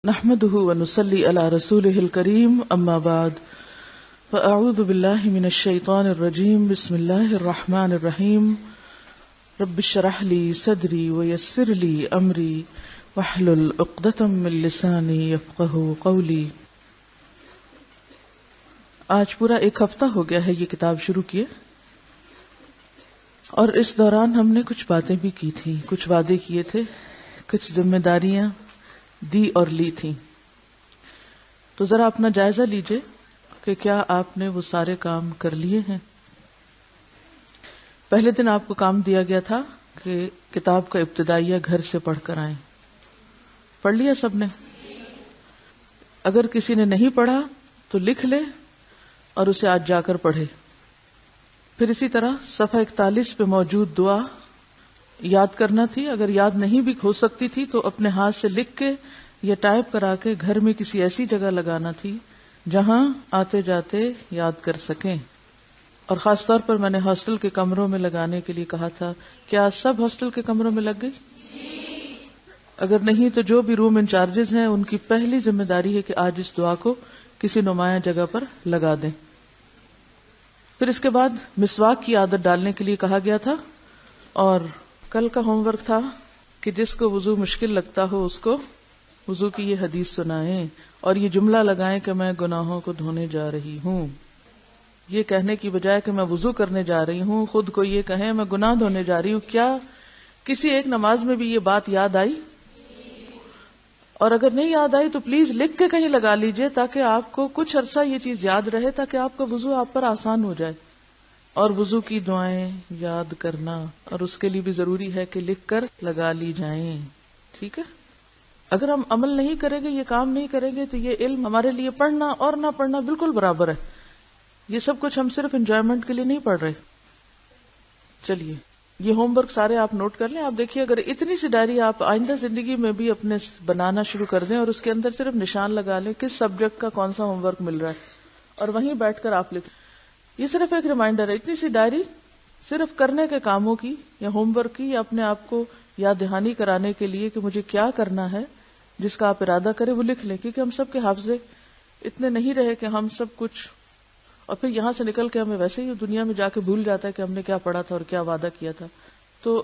نحمده ونصلي على رسوله الكريم اما بعد فاعوذ بالله من الشيطان الرجيم بسم الله الرحمن الرحيم رب اشرح لي صدري ويسر لي امري واحلل عقدة من لساني يفقهوا قولي. آج پورا ایک ہفتہ ہو گیا ہے یہ کتاب شروع کیے، اور اس دوران ہم نے کچھ باتیں بھی کی تھی، کچھ وعدے کیے تھے، کچھ ذمہ داریاں دی اور لی تھی. تو ذرا اپنا جائزہ لیجئے کہ کیا آپ نے وہ سارے کام کر لیے ہیں. پہلے دن آپ کو کام دیا گیا تھا کہ کتاب کا ابتدائیہ گھر سے پڑھ کر آئیں. پڑھ لیا سب نے؟ اگر کسی نے نہیں پڑھا تو لکھ لے اور اسے آج جا کر پڑھے. پھر اسی طرح صفحہ 41 پہ موجود دعا یاد کرنا تھی. اگر یاد نہیں بھی ہو سکتی تھی تو اپنے ہاتھ سے لکھ کے یا ٹائپ کرا کے گھر میں کسی ایسی جگہ لگانا تھی جہاں آتے جاتے یاد کر سکیں. اور خاص طور پر میں نے ہاسٹل کے کمروں میں لگانے کے لیے کہا تھا. کیا سب ہاسٹل کے کمروں میں لگ گئی؟ اگر نہیں تو جو بھی روم انچارجز ہیں ان کی پہلی ذمہ داری ہے کہ آج اس دعا کو کسی نمایاں جگہ پر لگا دیں. پھر اس کے بعد مسواک کی عادت ڈالنے کے لیے کہا گیا تھا، اور کل کا ہوم ورک تھا کہ جس کو وضو مشکل لگتا ہو اس کو وضو کی یہ حدیث سنائیں اور یہ جملہ لگائیں کہ میں گناہوں کو دھونے جا رہی ہوں. یہ کہنے کی بجائے کہ میں وضو کرنے جا رہی ہوں، خود کو یہ کہیں میں گناہ دھونے جا رہی ہوں. کیا کسی ایک نماز میں بھی یہ بات یاد آئی؟ اور اگر نہیں یاد آئی تو پلیز لکھ کے کہیں لگا لیجئے تاکہ آپ کو کچھ عرصہ یہ چیز یاد رہے، تاکہ آپ کا وضو آپ پر آسان ہو جائے. اور وضو کی دعائیں یاد کرنا، اور اس کے لیے بھی ضروری ہے کہ لکھ کر لگا لی جائیں. ٹھیک ہے؟ اگر ہم عمل نہیں کریں گے، یہ کام نہیں کریں گے، تو یہ علم ہمارے لیے پڑھنا اور نہ پڑھنا بالکل برابر ہے. یہ سب کچھ ہم صرف انجوائمنٹ کے لیے نہیں پڑھ رہے. چلیے یہ ہوم ورک سارے آپ نوٹ کر لیں. آپ دیکھیے اگر اتنی سی ڈائری آپ آئندہ زندگی میں بھی اپنے بنانا شروع کر دیں اور اس کے اندر صرف نشان لگا لیں کس سبجیکٹ کا کون سا ہوم ورک مل رہا ہے، اور وہیں بیٹھ کر آپ لکھیں. یہ صرف ایک ریمائنڈر ہے. اتنی سی ڈائری صرف کرنے کے کاموں کی یا ہوم ورک کی یا اپنے آپ کو یاد دہانی کرانے کے لیے کہ مجھے کیا کرنا ہے جس کا آپ ارادہ کریں وہ لکھ لیں. کیونکہ ہم سب کے حافظے اتنے نہیں رہے کہ ہم سب کچھ، اور پھر یہاں سے نکل کے ہمیں ویسے ہی دنیا میں جا کے بھول جاتا ہے کہ ہم نے کیا پڑھا تھا اور کیا وعدہ کیا تھا. تو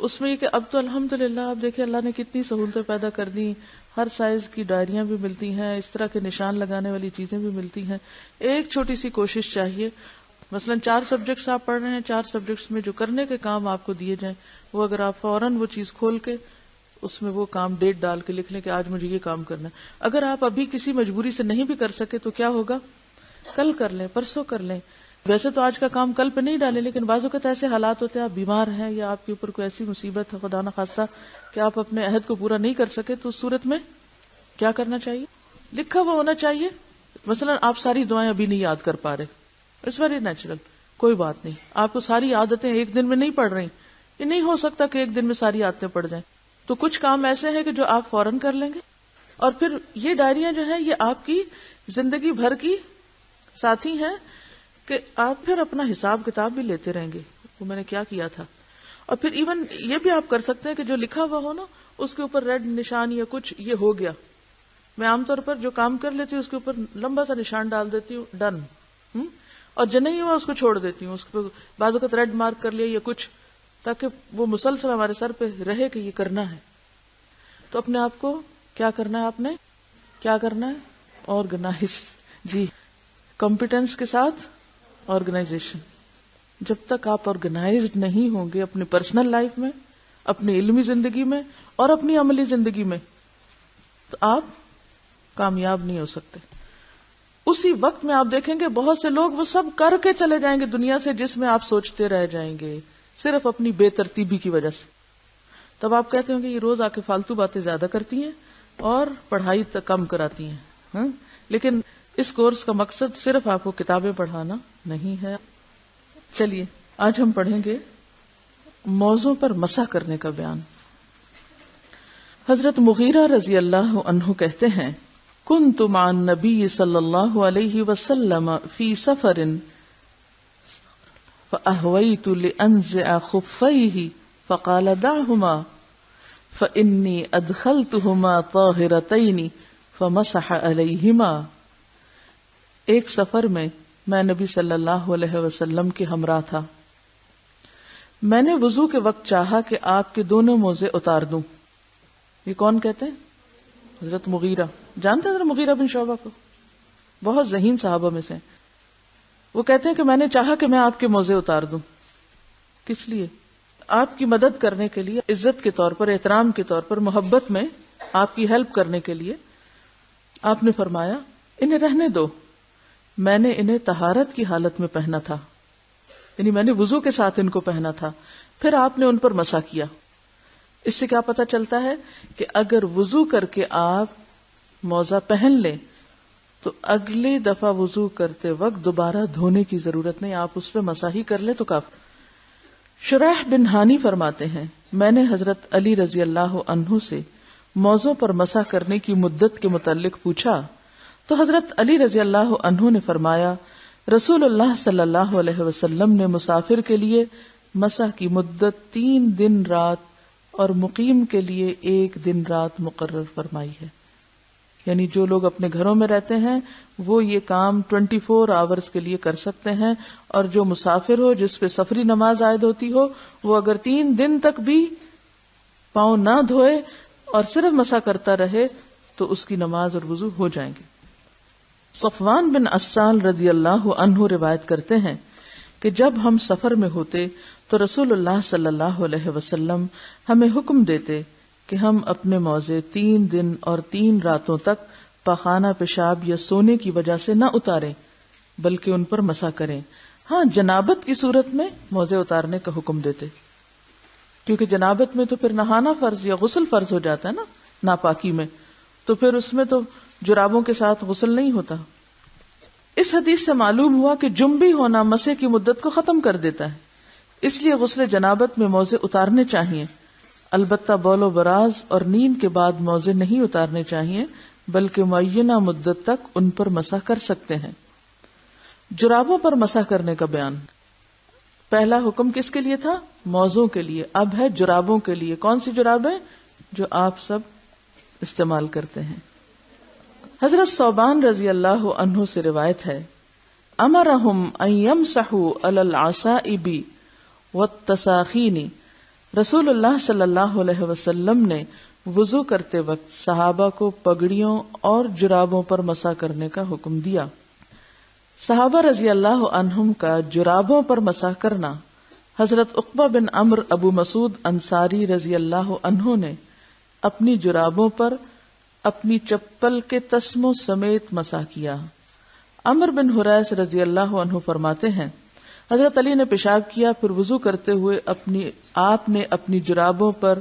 اس میں یہ کہ اب تو الحمدللہ آپ دیکھیں اللہ نے کتنی سہولتیں پیدا کر دی. ہر سائز کی ڈائریاں بھی ملتی ہیں، اس طرح کے نشان لگانے والی چیزیں بھی ملتی ہیں. ایک چھوٹی سی کوشش چاہیے. مثلا 4 سبجیکٹس آپ پڑھ رہے ہیں، 4 سبجیکٹس میں جو کرنے کے کام آپ کو دیے جائیں وہ اگر آپ فوراً وہ چیز کھول کے اس میں وہ کام ڈیٹ ڈال کے لکھ لیں کہ آج مجھے یہ کام کرنا ہے. اگر آپ ابھی کسی مجبوری سے نہیں بھی کر سکے تو کیا ہوگا، کل کر لیں، پرسوں کر لیں. ویسے تو آج کا کام کل پہ نہیں ڈالیں، لیکن بعض اوقات ایسے حالات ہوتے ہیں آپ بیمار ہیں یا آپ کے اوپر کوئی ایسی مصیبت ہے خدا نہ خواستہ کہ آپ اپنے عہد کو پورا نہیں کر سکے، تو اس صورت میں کیا کرنا چاہیے، لکھا ہوا ہونا چاہیے. مثلا آپ ساری دعائیں ابھی نہیں یاد کر پا رہے، اٹس ویری نیچرل، کوئی بات نہیں. آپ کو ساری عادتیں ایک دن میں نہیں پڑھ رہی، یہ نہیں ہو سکتا کہ ایک دن میں ساری عادتیں پڑھ جائیں. تو کچھ کام ایسے ہیں کہ جو آپ فوراً کر لیں گے. اور پھر یہ ڈائریاں جو ہیں یہ آپ کی زندگی بھر کی ساتھی ہیں کہ آپ پھر اپنا حساب کتاب بھی لیتے رہیں گے، وہ میں نے کیا کیا تھا. اور پھر ایون یہ بھی آپ کر سکتے ہیں کہ جو لکھا ہوا ہو نا اس کے اوپر ریڈ نشان یا کچھ یہ ہو گیا. میں عام طور پر جو کام کر لیتی ہوں اس کے اوپر لمبا سا نشان ڈال دیتی ہوں، ڈن. اور جو نہیں ہوا اس کو چھوڑ دیتی ہوں، اس کو بعض اوقات ریڈ مارک کر لیا یا کچھ، تاکہ وہ مسلسل ہمارے سر پہ رہے کہ یہ کرنا ہے. تو اپنے آپ کو کیا کرنا ہے، آپ نے کیا کرنا ہے، آرگنائز. جی، کمپیٹنس کے ساتھ آرگنائزیشن. جب تک آپ آرگنائزڈ نہیں ہوں گے اپنی پرسنل لائف میں، اپنی علمی زندگی میں اور اپنی عملی زندگی میں، تو آپ کامیاب نہیں ہو سکتے. اسی وقت میں آپ دیکھیں گے بہت سے لوگ وہ سب کر کے چلے جائیں گے دنیا سے جس میں آپ سوچتے رہ جائیں گے صرف اپنی بے ترتیبی کی وجہ سے. تب آپ کہتے ہوں گے یہ روز آ کے فالتو باتیں زیادہ کرتی ہیں اور پڑھائی تک کم کراتی ہیں. لیکن اس کورس کا مقصد صرف آپ کو کتابیں پڑھانا نہیں ہے. چلیے آج ہم پڑھیں گے موضوع پر مسح کرنے کا بیان. حضرت مغیرہ رضی اللہ عنہ کہتے ہیں کنت مع النبی صلی اللہ علیہ وسلم فی سفر فاہویت لانزع خفیہ فقال دعہما فإنی ادخلتہما طاہرتین فمسح علیہما. ایک سفر میں میں نبی صلی اللہ علیہ وسلم کے ہمراہ تھا. میں نے وضو کے وقت چاہا کہ آپ کے دونوں موزے اتار دوں. یہ کون کہتے ہیں؟ حضرت مغیرہ. جانتے ہیں حضرت مغیرہ بن شعبہ کو؟ بہت ذہین صحابہ میں سے. وہ کہتے ہیں کہ میں نے چاہا کہ میں آپ کے موزے اتار دوں. کس لیے؟ آپ کی مدد کرنے کے لیے، عزت کے طور پر، احترام کے طور پر، محبت میں آپ کی ہیلپ کرنے کے لیے. آپ نے فرمایا انہیں رہنے دو، میں نے انہیں طہارت کی حالت میں پہنا تھا، یعنی میں نے وضو کے ساتھ ان کو پہنا تھا. پھر آپ نے ان پر مسح کیا. اس سے کیا پتہ چلتا ہے کہ اگر وضو کر کے آپ موزہ پہن لیں تو اگلی دفعہ وضو کرتے وقت دوبارہ دھونے کی ضرورت نہیں، آپ اس پہ مسح ہی کر لیں تو کافی. شریح بن ہانی فرماتے ہیں میں نے حضرت علی رضی اللہ عنہ سے موزوں پر مسح کرنے کی مدت کے متعلق پوچھا تو حضرت علی رضی اللہ عنہ نے فرمایا رسول اللہ صلی اللہ علیہ وسلم نے مسافر کے لیے مسح کی مدت 3 دن رات اور مقیم کے لیے 1 دن رات مقرر فرمائی ہے. یعنی جو لوگ اپنے گھروں میں رہتے ہیں وہ یہ کام 24 آورز کے لیے کر سکتے ہیں، اور جو مسافر ہو جس پہ سفری نماز عائد ہوتی ہو وہ اگر 3 دن تک بھی پاؤں نہ دھوئے اور صرف مسح کرتا رہے تو اس کی نماز اور وضو ہو جائیں گے. صفوان بن عسال رضی اللہ عنہ روایت کرتے ہیں کہ جب ہم سفر میں ہوتے تو رسول اللہ صلی اللہ علیہ وسلم ہمیں حکم دیتے کہ ہم اپنے موزے 3 دن اور 3 راتوں تک پاخانہ، پیشاب یا سونے کی وجہ سے نہ اتاریں بلکہ ان پر مسح کریں. ہاں، جنابت کی صورت میں موزے اتارنے کا حکم دیتے، کیونکہ جنابت میں تو پھر نہانا فرض یا غسل فرض ہو جاتا ہے نا ناپاکی میں، تو پھر اس میں تو جرابوں کے ساتھ غسل نہیں ہوتا. اس حدیث سے معلوم ہوا کہ جنبی ہونا مسح کی مدت کو ختم کر دیتا ہے، اس لیے غسل جنابت میں موزے اتارنے چاہیے. البتہ بول و براز اور نیند کے بعد موزے نہیں اتارنے چاہیے بلکہ معینہ مدت تک ان پر مسح کر سکتے ہیں. جرابوں پر مسح کرنے کا بیان. پہلا حکم کس کے لیے تھا؟ موزوں کے لیے. اب ہے جرابوں کے لیے. کون سی جرابیں؟ جو آپ سب استعمال کرتے ہیں. حضرت ثوبان رضی اللہ عنہ سے روایت ہے امرہم ان یمسحوا علی العصائب والتساخین. رسول اللہ صلی اللہ علیہ وسلم نے وضو کرتے وقت صحابہ کو پگڑیوں اور جرابوں پر مسح کرنے کا حکم دیا. صحابہ رضی اللہ عنہم کا جرابوں پر مسح کرنا. حضرت عقبہ بن عمرو ابو مسعود انصاری رضی اللہ عنہ نے اپنی جرابوں پر اپنی چپل کے تسموں سمیت مسح کیا. عمرو بن حریث رضی اللہ عنہ فرماتے ہیں حضرت علی نے پیشاب کیا، پھر وضو کرتے ہوئے آپ نے اپنی جرابوں پر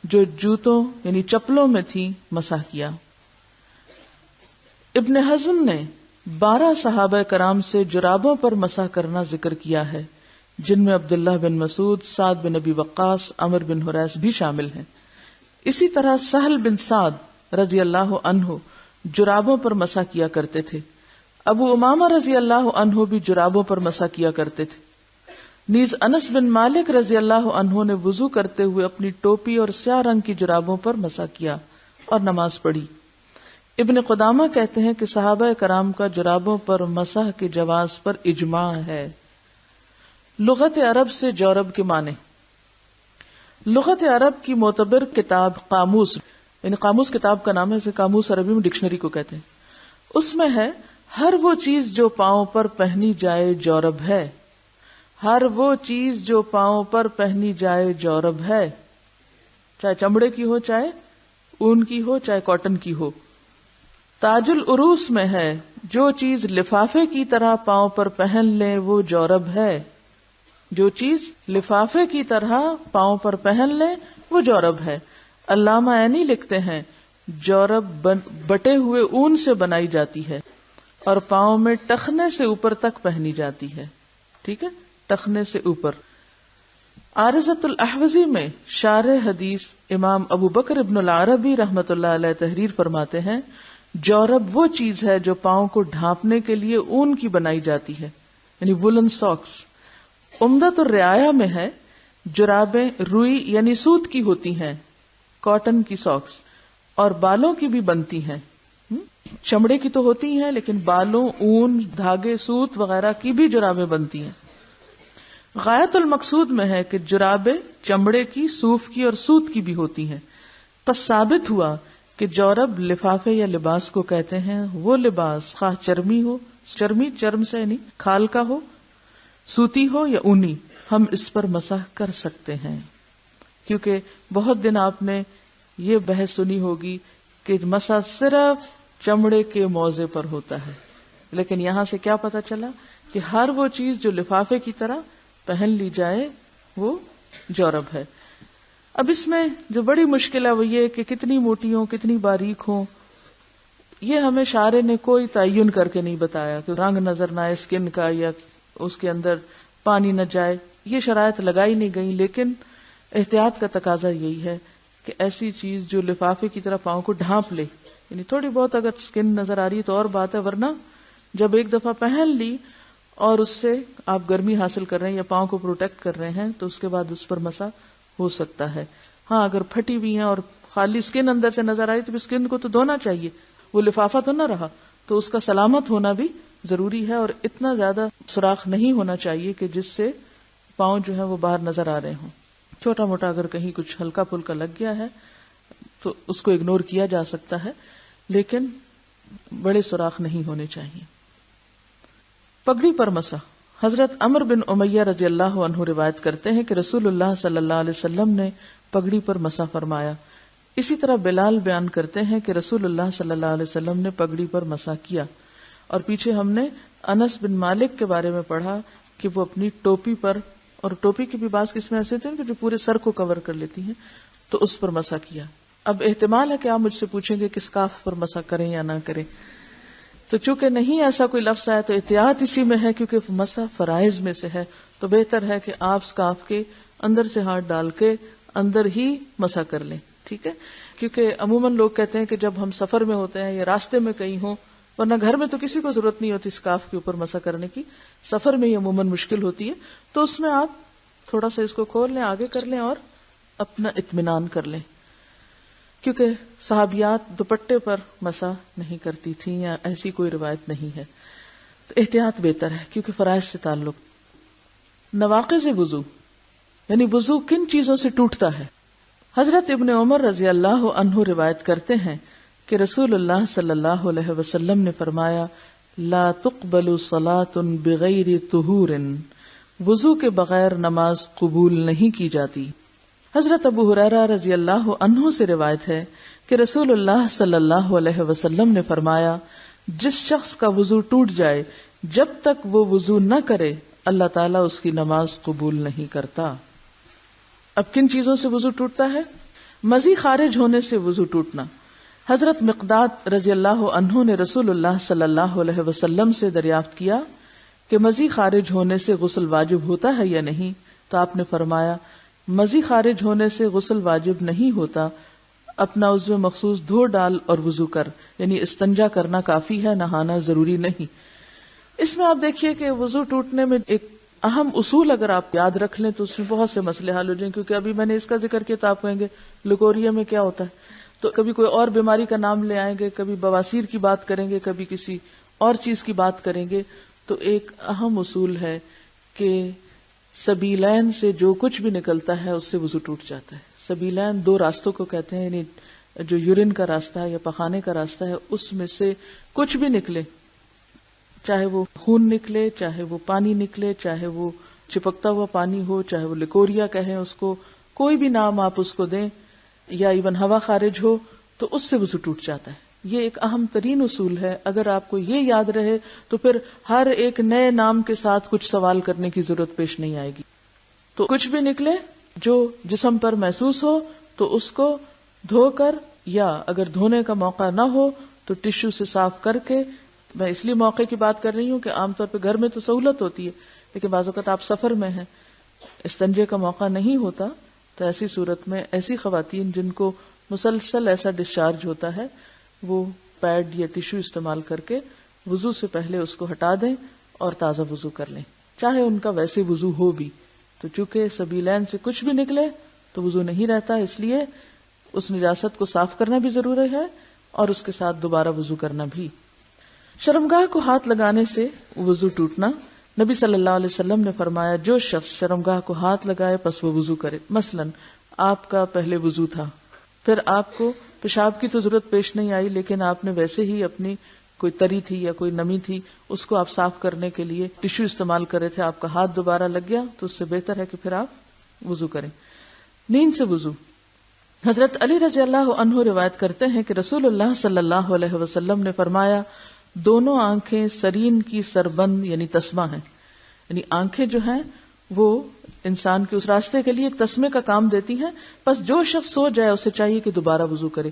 جو جوتوں یعنی چپلوں میں تھی مسح کیا. ابن حزم نے 12 صحابہ کرام سے جرابوں پر مسح کرنا ذکر کیا ہے، جن میں عبداللہ بن مسعود، سعد بن ابی وقاص، عمرو بن حریث بھی شامل ہیں. اسی طرح سہل بن سعد رضی اللہ عنہ جرابوں پر مسح کیا کرتے تھے. ابو امامہ رضی اللہ عنہ بھی جرابوں پر مسح کیا کرتے تھے. نیز انس بن مالک رضی اللہ عنہ نے وضو کرتے ہوئے اپنی ٹوپی اور سیاہ رنگ کی جرابوں پر مسح کیا اور نماز پڑھی. ابن قدامہ کہتے ہیں کہ صحابہ کرام کا جرابوں پر مسح کے جواز پر اجماع ہے. لغت عرب سے جورب کے معنی. لغت عرب کی معتبر کتاب قاموس، یعنی قاموس کتاب کا نام ہے، قاموس عربی میں ڈکشنری کو کہتے ہیں. اس میں ہے ہر وہ چیز جو پاؤں پر پہنی جائے جورب ہے. ہر وہ چیز جو پاؤں پر پہنی جائے جورب ہے، چاہے چمڑے کی ہو، چاہے اون کی ہو، چاہے کاٹن کی ہو. تاج العروس میں ہے جو چیز لفافے کی طرح پاؤں پر پہن لیں وہ جورب ہے. جو چیز لفافے کی طرح پاؤں پر پہن لیں وہ جورب ہے. علامہ عینی لکھتے ہیں جورب بٹے ہوئے اون سے بنائی جاتی ہے اور پاؤں میں ٹخنے سے اوپر تک پہنی جاتی ہے. ٹھیک ہے، ٹخنے سے اوپر. عارضۃ الاحوزی میں شارح حدیث امام ابو بکر ابن العربی رحمۃ اللہ علیہ تحریر فرماتے ہیں جورب وہ چیز ہے جو پاؤں کو ڈھانپنے کے لیے اون کی بنائی جاتی ہے، یعنی وولن ساکس. عمدۃ الرعایہ میں ہے جرابیں روئی یعنی سوت کی ہوتی ہیں، کاٹن کی ساکس، اور بالوں کی بھی بنتی ہیں، چمڑے کی تو ہوتی ہیں لیکن بالوں، اون، دھاگے، سوت وغیرہ کی بھی جرابیں بنتی ہیں. غایت المقصود میں ہے کہ جرابیں چمڑے کی، صوف کی اور سوت کی بھی ہوتی ہیں. پس ثابت ہوا کہ جورب لفافے یا لباس کو کہتے ہیں. وہ لباس خواہ چرمی ہو، چرمی چرم سے نہیں کھال کا ہو، سوتی ہو یا اونی، ہم اس پر مسح کر سکتے ہیں. کیونکہ بہت دن آپ نے یہ بحث سنی ہوگی کہ مسح صرف چمڑے کے موضع پر ہوتا ہے، لیکن یہاں سے کیا پتا چلا کہ ہر وہ چیز جو لفافے کی طرح پہن لی جائے وہ جورب ہے. اب اس میں جو بڑی مشکل ہے وہ یہ کہ کتنی موٹی ہوں، کتنی باریک ہوں، یہ ہمیں شارع نے کوئی تعین کر کے نہیں بتایا کہ رنگ نظر نہ آئے اسکن کا یا اس کے اندر پانی نہ جائے، یہ شرائط لگائی نہیں گئی. لیکن احتیاط کا تقاضا یہی ہے کہ ایسی چیز جو لفافے کی طرح پاؤں کو ڈھانپ لے، یعنی تھوڑی بہت اگر اسکن نظر آ رہی ہے تو اور بات ہے، ورنہ جب ایک دفعہ پہن لی اور اس سے آپ گرمی حاصل کر رہے ہیں یا پاؤں کو پروٹیکٹ کر رہے ہیں تو اس کے بعد اس پر مسح ہو سکتا ہے. ہاں اگر پھٹی ہوئی ہیں اور خالی اسکن اندر سے نظر آئی تو اسکن کو تو دھونا چاہیے، وہ لفافہ تو نہ رہا، تو اس کا سلامت ہونا بھی ضروری ہے. اور اتنا زیادہ سوراخ نہیں ہونا چاہیے کہ جس سے پاؤں جو ہے وہ باہر نظر آ رہے ہوں. چھوٹا موٹا اگر کہیں کچھ ہلکا پھلکا لگ گیا ہے تو اس کو اگنور کیا جا سکتا ہے، لیکن بڑے سوراخ نہیں ہونے چاہیے. پگڑی پر مسح. حضرت عمرو بن امیہ رضی اللہ عنہ روایت کرتے ہیں کہ رسول اللہ صلی اللہ علیہ وسلم نے پگڑی پر مسح فرمایا. اسی طرح بلال بیان کرتے ہیں کہ رسول اللہ صلی اللہ علیہ وسلم نے پگڑی پر مسح کیا. اور پیچھے ہم نے انس بن مالک کے بارے میں پڑھا کہ وہ اپنی ٹوپی پر، اور ٹوپی کی بھی بعض قسمیں ایسے تھے کہ جو پورے سر کو کور کر لیتی ہیں، تو اس پر مسح کیا. اب احتمال ہے کہ آپ مجھ سے پوچھیں گے کہ اسکارف پر مسح کریں یا نہ کریں، تو چونکہ نہیں ایسا کوئی لفظ آیا تو احتیاط اسی میں ہے، کیونکہ مسح فرائض میں سے ہے، تو بہتر ہے کہ آپ اسکارف کے اندر سے ہاتھ ڈال کے اندر ہی مسح کر لیں. ٹھیک ہے، کیونکہ عموماً لوگ کہتے ہیں کہ جب ہم سفر میں ہوتے ہیں یا راستے میں کہیں ہوں، ورنہ گھر میں تو کسی کو ضرورت نہیں ہوتی اسکارف کے اوپر مسح کرنے کی، سفر میں یہ عموماً مشکل ہوتی ہے، تو اس میں آپ تھوڑا سا اس کو کھول لیں، آگے کر لیں اور اپنا اطمینان کر لیں. کیونکہ صحابیات دوپٹے پر مسح نہیں کرتی تھیں یا ایسی کوئی روایت نہیں ہے، تو احتیاط بہتر ہے کیونکہ فرائض سے تعلق. نواقض وضو، یعنی وضو کن چیزوں سے ٹوٹتا ہے. حضرت ابن عمر رضی اللہ عنہ روایت کرتے ہیں کہ رسول اللہ صلی اللہ علیہ وسلم نے فرمایا لا تقبل صلاۃ بغیر طہور، وضو کے بغیر نماز قبول نہیں کی جاتی. حضرت ابو ہریرہ رضی اللہ عنہ سے روایت ہے کہ رسول اللہ صلی اللہ علیہ وسلم نے فرمایا جس شخص کا وضو ٹوٹ جائے جب تک وہ وضو نہ کرے اللہ تعالیٰ اس کی نماز قبول نہیں کرتا. اب کن چیزوں سے وضو ٹوٹتا ہے؟ مزی خارج ہونے سے وضو ٹوٹنا. حضرت مقداد رضی اللہ عنہ نے رسول اللہ صلی اللہ علیہ وسلم سے دریافت کیا کہ مزی خارج ہونے سے غسل واجب ہوتا ہے یا نہیں، تو آپ نے فرمایا مزی خارج ہونے سے غسل واجب نہیں ہوتا، اپنا عضو مخصوص دھو ڈال اور وضو کر، یعنی استنجا کرنا کافی ہے، نہانا ضروری نہیں. اس میں آپ دیکھیے کہ وضو ٹوٹنے میں ایک اہم اصول اگر آپ یاد رکھ لیں تو اس میں بہت سے مسئلے حل ہو جائیں. کیونکہ ابھی میں نے اس کا ذکر کیا تو آپ کہیں گے لکوریا میں کیا ہوتا ہے، تو کبھی کوئی اور بیماری کا نام لے آئیں گے، کبھی بواسیر کی بات کریں گے، کبھی کسی اور چیز کی بات کریں گے. تو ایک اہم اصول ہے کہ سبیلین سے جو کچھ بھی نکلتا ہے اس سے وضو ٹوٹ جاتا ہے. سبیلین دو راستوں کو کہتے ہیں، یعنی جو یورین کا راستہ ہے یا پخانے کا راستہ ہے، اس میں سے کچھ بھی نکلے، چاہے وہ خون نکلے، چاہے وہ پانی نکلے، چاہے وہ چپکتا ہوا پانی ہو، چاہے وہ لکوریا کہیں اس کو، کوئی بھی نام آپ اس کو دیں، یا ایون ہوا خارج ہو، تو اس سے وضو ٹوٹ جاتا ہے. یہ ایک اہم ترین اصول ہے. اگر آپ کو یہ یاد رہے تو پھر ہر ایک نئے نام کے ساتھ کچھ سوال کرنے کی ضرورت پیش نہیں آئے گی. تو کچھ بھی نکلے جو جسم پر محسوس ہو تو اس کو دھو کر، یا اگر دھونے کا موقع نہ ہو تو ٹشو سے صاف کر کے. میں اس لیے موقع کی بات کر رہی ہوں کہ عام طور پہ گھر میں تو سہولت ہوتی ہے، لیکن بعض اوقات آپ سفر میں ہیں، استنجے کا موقع نہیں ہوتا، تو ایسی صورت میں ایسی خواتین جن کو مسلسل ایسا ڈسچارج ہوتا ہے وہ پیڈ یا ٹشو استعمال کر کے وضو سے پہلے اس کو ہٹا دیں اور تازہ وضو کر لیں، چاہے ان کا ویسے وضو ہو بھی. تو چونکہ سبیلین سے کچھ بھی نکلے تو وضو نہیں رہتا، اس لیے اس نجاست کو صاف کرنا بھی ضروری ہے اور اس کے ساتھ دوبارہ وضو کرنا بھی۔ شرمگاہ کو ہاتھ لگانے سے وضو ٹوٹنا، نبی صلی اللہ علیہ وسلم نے فرمایا جو شخص شرمگاہ کو ہاتھ لگائے پس وہ وضو کرے۔ مثلا آپ کا پہلے وضو تھا، پھر آپ کو پیشاب کی تو ضرورت پیش نہیں آئی، لیکن آپ نے ویسے ہی اپنی کوئی تری تھی یا کوئی نمی تھی، اس کو آپ صاف کرنے کے لیے ٹشو استعمال کر رہے تھے، آپ کا ہاتھ دوبارہ لگ گیا تو اس سے بہتر ہے کہ پھر آپ وضو کریں۔ نیند سے وضو، حضرت علی رضی اللہ عنہ روایت کرتے ہیں کہ رسول اللہ صلی اللہ علیہ وسلم نے فرمایا دونوں آنکھیں سرین کی سربند یعنی تسمہ ہیں، یعنی آنکھیں جو ہیں وہ انسان کے اس راستے کے لیے ایک تسمے کا کام دیتی ہیں، بس جو شخص سو جائے اسے چاہیے کہ دوبارہ وضو کرے،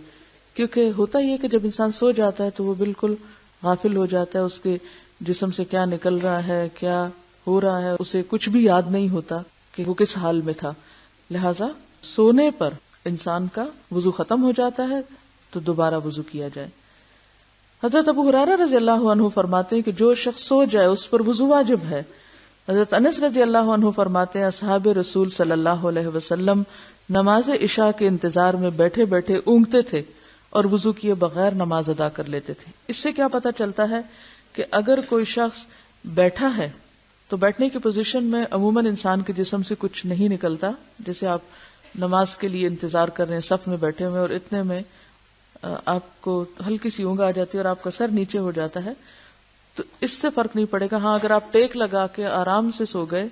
کیونکہ ہوتا یہ کہ جب انسان سو جاتا ہے تو وہ بالکل غافل ہو جاتا ہے، اس کے جسم سے کیا نکل رہا ہے، کیا ہو رہا ہے، اسے کچھ بھی یاد نہیں ہوتا کہ وہ کس حال میں تھا، لہذا سونے پر انسان کا وضو ختم ہو جاتا ہے تو دوبارہ وضو کیا جائے۔ حضرت ابو ہریرہ رضی اللہ عنہ فرماتے ہیں کہ جو شخص سو جائے اس پر وضو واجب ہے۔ حضرت انس رضی اللہ عنہ فرماتے ہیں اصحاب رسول صلی اللہ علیہ وسلم نماز عشاء کے انتظار میں بیٹھے بیٹھے اونگتے تھے اور وضو کیے بغیر نماز ادا کر لیتے تھے۔ اس سے کیا پتہ چلتا ہے کہ اگر کوئی شخص بیٹھا ہے تو بیٹھنے کی پوزیشن میں عموماً انسان کے جسم سے کچھ نہیں نکلتا، جیسے آپ نماز کے لیے انتظار کر رہے ہیں، صف میں بیٹھے ہوئے اور اتنے میں آپ کو ہلکی سی اونگ آ جاتی ہے اور آپ کا سر نیچے ہو جاتا ہے، تو اس سے فرق نہیں پڑے گا۔ ہاں اگر آپ ٹیک لگا کے آرام سے سو گئے،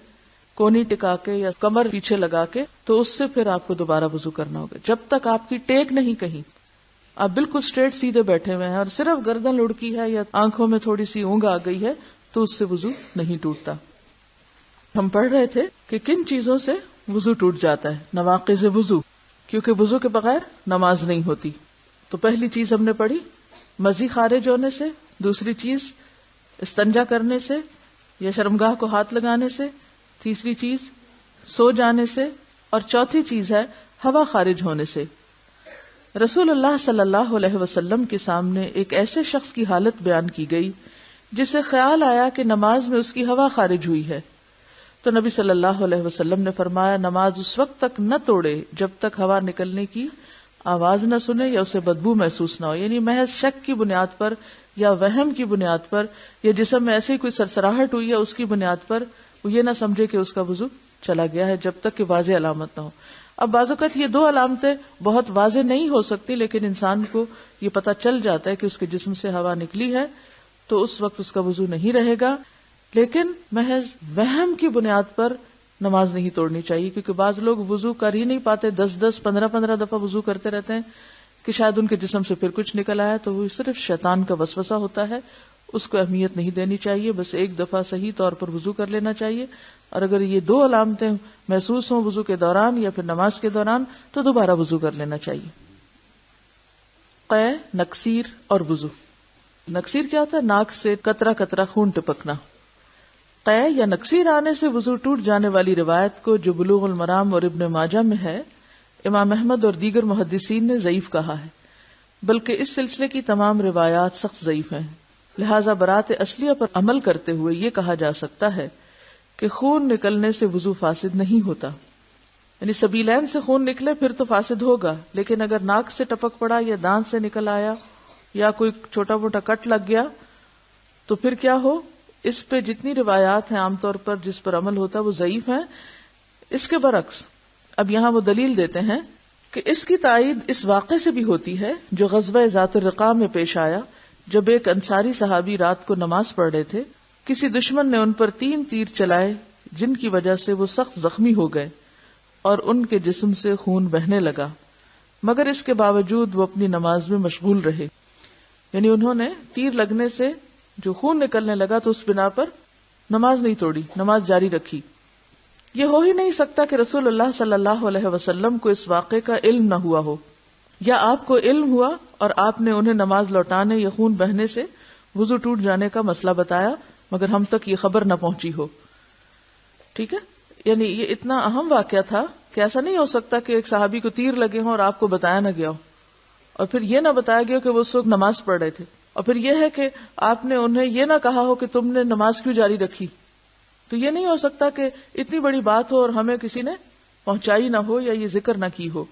کونی ٹکا کے یا کمر پیچھے لگا کے، تو اس سے پھر آپ کو دوبارہ وضو کرنا ہوگا۔ جب تک آپ کی ٹیک نہیں کہیں، آپ بالکل اسٹریٹ سیدھے بیٹھے ہوئے ہیں اور صرف گردن لڑکی ہے یا آنکھوں میں تھوڑی سی اونگ آ گئی ہے تو اس سے وضو نہیں ٹوٹتا۔ ہم پڑھ رہے تھے کہ کن چیزوں سے وضو ٹوٹ جاتا ہے، نواقض وضو، کیونکہ وضو کے بغیر نماز نہیں ہوتی۔ تو پہلی چیز ہم نے پڑھی مزی خارج ہونے سے، دوسری چیز استنجا کرنے سے یا شرمگاہ کو ہاتھ لگانے سے، تیسری چیز سو جانے سے، اور چوتھی چیز ہے ہوا خارج ہونے سے۔ رسول اللہ صلی اللہ علیہ وسلم کے سامنے ایک ایسے شخص کی حالت بیان کی گئی جسے خیال آیا کہ نماز میں اس کی ہوا خارج ہوئی ہے، تو نبی صلی اللہ علیہ وسلم نے فرمایا نماز اس وقت تک نہ توڑے جب تک ہوا نکلنے کی آواز نہ سنے یا اسے بدبو محسوس نہ ہو، یعنی محض شک کی بنیاد پر یا وہم کی بنیاد پر یا جسم میں ایسے ہی کوئی سرسراہٹ ہوئی ہے اس کی بنیاد پر وہ یہ نہ سمجھے کہ اس کا وضو چلا گیا ہے جب تک کہ واضح علامت نہ ہو۔ اب بعض اوقات یہ دو علامتیں بہت واضح نہیں ہو سکتی، لیکن انسان کو یہ پتہ چل جاتا ہے کہ اس کے جسم سے ہوا نکلی ہے، تو اس وقت اس کا وضو نہیں رہے گا، لیکن محض وہم کی بنیاد پر نماز نہیں توڑنی چاہیے، کیونکہ بعض لوگ وضو کر ہی نہیں پاتے، 10 15 دفعہ وضو کرتے رہتے ہیں کہ شاید ان کے جسم سے پھر کچھ نکل آیا، تو وہ صرف شیطان کا وسوسہ ہوتا ہے، اس کو اہمیت نہیں دینی چاہیے، بس ایک دفعہ صحیح طور پر وضو کر لینا چاہیے، اور اگر یہ دو علامتیں محسوس ہوں وضو کے دوران یا پھر نماز کے دوران تو دوبارہ وضو کر لینا چاہیے۔ قے، نکسیر اور وضو۔ نکسیر کیا ہوتا ہے؟ ناک سے قطرہ قطرہ خون ٹپکنا۔ قے یا نکسیر آنے سے وضو ٹوٹ جانے والی روایت کو جو بلوغ المرام اور ابن ماجہ میں ہے، امام احمد اور دیگر محدثین نے ضعیف کہا ہے، بلکہ اس سلسلے کی تمام روایات سخت ضعیف ہیں، لہذا برات اصلیہ پر عمل کرتے ہوئے یہ کہا جا سکتا ہے کہ خون نکلنے سے وضو فاسد نہیں ہوتا، یعنی سبیلین سے خون نکلے پھر تو فاسد ہوگا، لیکن اگر ناک سے ٹپک پڑا یا دانت سے نکل آیا یا کوئی چھوٹا موٹا کٹ لگ گیا تو پھر کیا ہو، اس پہ جتنی روایات ہیں عام طور پر جس پر عمل ہوتا ہے وہ ضعیف ہیں۔ اس کے برعکس اب یہاں وہ دلیل دیتے ہیں کہ اس کی تائید اس واقعے سے بھی ہوتی ہے جو غزوہ ذات الرقاع میں پیش آیا، جب ایک انصاری صحابی رات کو نماز پڑھ رہے تھے، کسی دشمن نے ان پر 3 تیر چلائے جن کی وجہ سے وہ سخت زخمی ہو گئے اور ان کے جسم سے خون بہنے لگا، مگر اس کے باوجود وہ اپنی نماز میں مشغول رہے، یعنی انہوں نے تیر لگنے سے جو خون نکلنے لگا تو اس بنا پر نماز نہیں توڑی، نماز جاری رکھی۔ یہ ہو ہی نہیں سکتا کہ رسول اللہ صلی اللہ علیہ وسلم کو اس واقعے کا علم نہ ہوا ہو، یا آپ کو علم ہوا اور آپ نے انہیں نماز لوٹانے یا خون بہنے سے وضو ٹوٹ جانے کا مسئلہ بتایا مگر ہم تک یہ خبر نہ پہنچی ہو۔ ٹھیک ہے، یعنی یہ اتنا اہم واقعہ تھا کہ ایسا نہیں ہو سکتا کہ ایک صحابی کو تیر لگے ہوں اور آپ کو بتایا نہ گیا ہو، اور پھر یہ نہ بتایا گیا کہ وہ اس وقت نماز پڑھ رہے تھے، اور پھر یہ ہے کہ آپ نے انہیں یہ نہ کہا ہو کہ تم نے نماز کیوں جاری رکھی۔ تو یہ نہیں ہو سکتا کہ اتنی بڑی بات ہو اور ہمیں کسی نے پہنچائی نہ ہو یا یہ ذکر نہ کی ہو۔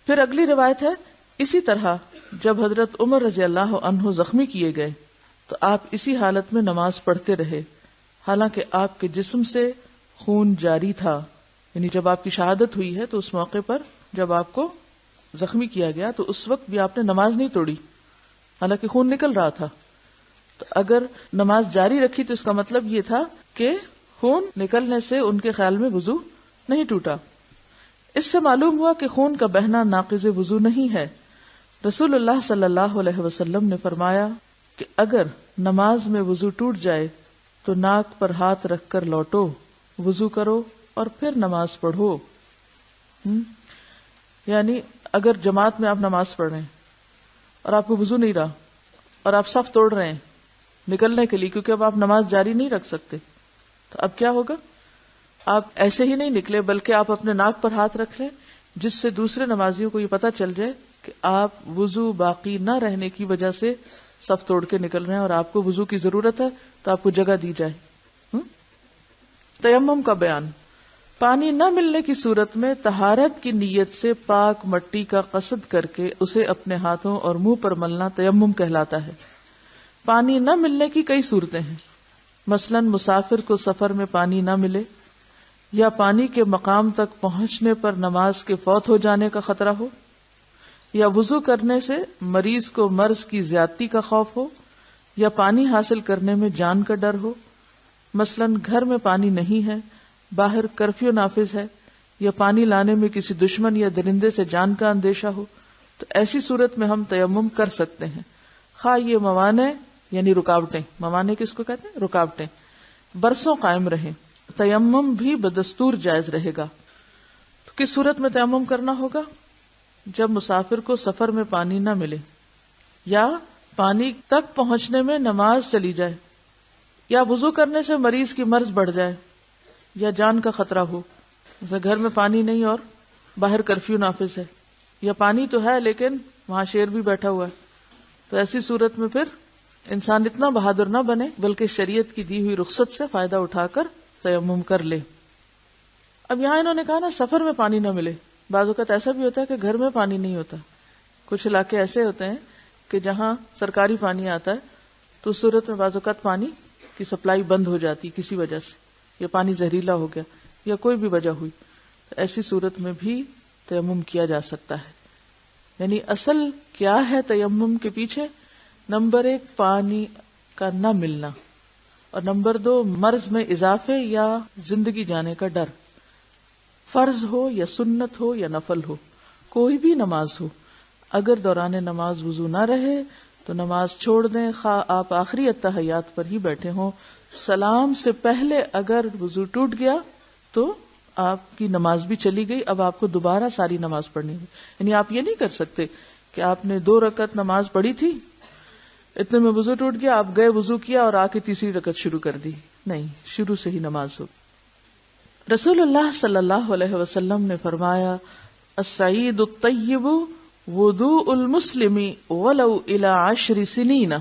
پھر اگلی روایت ہے اسی طرح جب حضرت عمر رضی اللہ عنہ زخمی کیے گئے تو آپ اسی حالت میں نماز پڑھتے رہے، حالانکہ آپ کے جسم سے خون جاری تھا. یعنی جب آپ کی شہادت ہوئی ہے تو اس موقع پر جب آپ کو زخمی کیا گیا تو اس وقت بھی آپ نے نماز نہیں توڑی، حالانکہ خون نکل رہا تھا. تو اگر نماز جاری رکھی تو اس کا مطلب یہ تھا کہ خون نکلنے سے ان کے خیال میں وضو نہیں ٹوٹا. اس سے معلوم ہوا کہ خون کا بہنا ناقض وضو نہیں ہے. رسول اللہ صلی اللہ علیہ وسلم نے فرمایا کہ اگر نماز میں وضو ٹوٹ جائے تو ناک پر ہاتھ رکھ کر لوٹو، وضو کرو اور پھر نماز پڑھو. یعنی اگر جماعت میں آپ نماز پڑھ رہے ہیں اور آپ کو وضو نہیں رہا اور آپ صف توڑ رہے ہیں نکلنے کے لیے، کیونکہ اب آپ نماز جاری نہیں رکھ سکتے، تو اب کیا ہوگا؟ آپ ایسے ہی نہیں نکلے بلکہ آپ اپنے ناک پر ہاتھ رکھ لیں، جس سے دوسرے نمازیوں کو یہ پتا چل جائے کہ آپ وضو باقی نہ رہنے کی وجہ سے صف توڑ کے نکل رہے ہیں اور آپ کو وضو کی ضرورت ہے تو آپ کو جگہ دی جائے. تیمم کا بیان. پانی نہ ملنے کی صورت میں طہارت کی نیت سے پاک مٹی کا قصد کر کے اسے اپنے ہاتھوں اور منہ پر ملنا تیمم کہلاتا ہے. پانی نہ ملنے کی کئی صورتیں ہیں، مثلا مسافر کو سفر میں پانی نہ ملے، یا پانی کے مقام تک پہنچنے پر نماز کے فوت ہو جانے کا خطرہ ہو، یا وضو کرنے سے مریض کو مرض کی زیادتی کا خوف ہو، یا پانی حاصل کرنے میں جان کا ڈر ہو. مثلا گھر میں پانی نہیں ہے، باہر کرفیو نافذ ہے، یا پانی لانے میں کسی دشمن یا درندے سے جان کا اندیشہ ہو، تو ایسی صورت میں ہم تیمم کر سکتے ہیں. خواہ یہ موانع یعنی رکاوٹیں، موانع کس کو کہتے ہیں؟ رکاوٹیں، برسوں قائم رہیں، تیمم بھی بدستور جائز رہے گا. تو کس صورت میں تیمم کرنا ہوگا؟ جب مسافر کو سفر میں پانی نہ ملے، یا پانی تک پہنچنے میں نماز چلی جائے، یا وضو کرنے سے مریض کی مرض بڑھ جائے، یا جان کا خطرہ ہو. جیسے گھر میں پانی نہیں اور باہر کرفیو نافذ ہے، یا پانی تو ہے لیکن وہاں شیر بھی بیٹھا ہوا ہے، تو ایسی صورت میں پھر انسان اتنا بہادر نہ بنے بلکہ شریعت کی دی ہوئی رخصت سے فائدہ اٹھا کر تیمم کر لے. اب یہاں انہوں نے کہا نا سفر میں پانی نہ ملے، بعض اوقات ایسا بھی ہوتا ہے کہ گھر میں پانی نہیں ہوتا. کچھ علاقے ایسے ہوتے ہیں کہ جہاں سرکاری پانی آتا ہے تو اس صورت میں بعض اوقات پانی کی سپلائی بند ہو جاتی کسی وجہ سے، یا پانی زہریلا ہو گیا یا کوئی بھی وجہ ہوئی، تو ایسی صورت میں بھی تیمم کیا جا سکتا ہے. یعنی اصل کیا ہے تیمم کے پیچھے؟ نمبر 1 پانی کا نہ ملنا، اور نمبر 2 مرض میں اضافے یا زندگی جانے کا ڈر. فرض ہو یا سنت ہو یا نفل ہو، کوئی بھی نماز ہو، اگر دوران نماز وضو نہ رہے تو نماز چھوڑ دیں، خواہ آپ آخری اتحیات پر ہی بیٹھے ہوں. سلام سے پہلے اگر وضو ٹوٹ گیا تو آپ کی نماز بھی چلی گئی، اب آپ کو دوبارہ ساری نماز پڑھنی ہے. یعنی آپ یہ نہیں کر سکتے کہ آپ نے 2 رکعت نماز پڑھی تھی، اتنے میں وضو ٹوٹ گیا، آپ گئے وضو کیا اور آ کے تیسری رکعت شروع کر دی. نہیں، شروع سے ہی نماز ہو. رسول اللہ صلی اللہ علیہ وسلم نے فرمایا السعید الطیب وضوء المسلم ولو الی 10 سنین.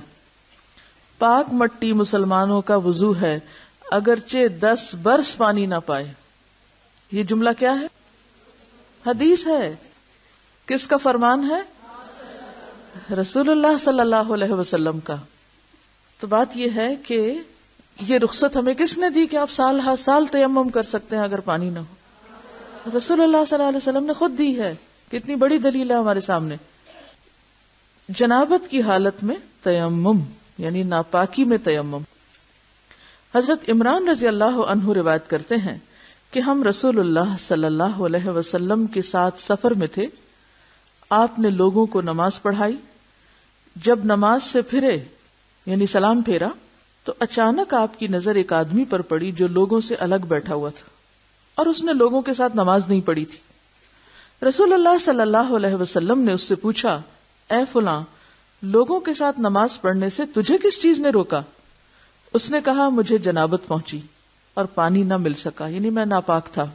پاک مٹی مسلمانوں کا وضو ہے اگرچہ 10 برس پانی نہ پائے. یہ جملہ کیا ہے؟ حدیث ہے. کس کا فرمان ہے؟ رسول اللہ صلی اللہ علیہ وسلم کا. تو بات یہ ہے کہ یہ رخصت ہمیں کس نے دی کہ آپ سال ہر سال تیمم کر سکتے ہیں اگر پانی نہ ہو؟ رسول اللہ صلی اللہ علیہ وسلم نے خود دی ہے. کتنی بڑی دلیل ہے ہمارے سامنے. جنابت کی حالت میں تیمم یعنی ناپاکی میں تیمم. حضرت عمران رضی اللہ عنہ روایت کرتے ہیں کہ ہم رسول اللہ صلی اللہ علیہ وسلم کے ساتھ سفر میں تھے. آپ نے لوگوں کو نماز پڑھائی. جب نماز سے پھرے یعنی سلام پھیرا تو اچانک آپ کی نظر ایک آدمی پر پڑی جو لوگوں سے الگ بیٹھا ہوا تھا اور اس نے لوگوں کے ساتھ نماز نہیں پڑھی تھی. رسول اللہ صلی اللہ علیہ وسلم نے اس سے پوچھا اے فلاں، لوگوں کے ساتھ نماز پڑھنے سے تجھے کس چیز نے روکا؟ اس نے کہا مجھے جنابت پہنچی اور پانی نہ مل سکا، یعنی میں ناپاک تھا.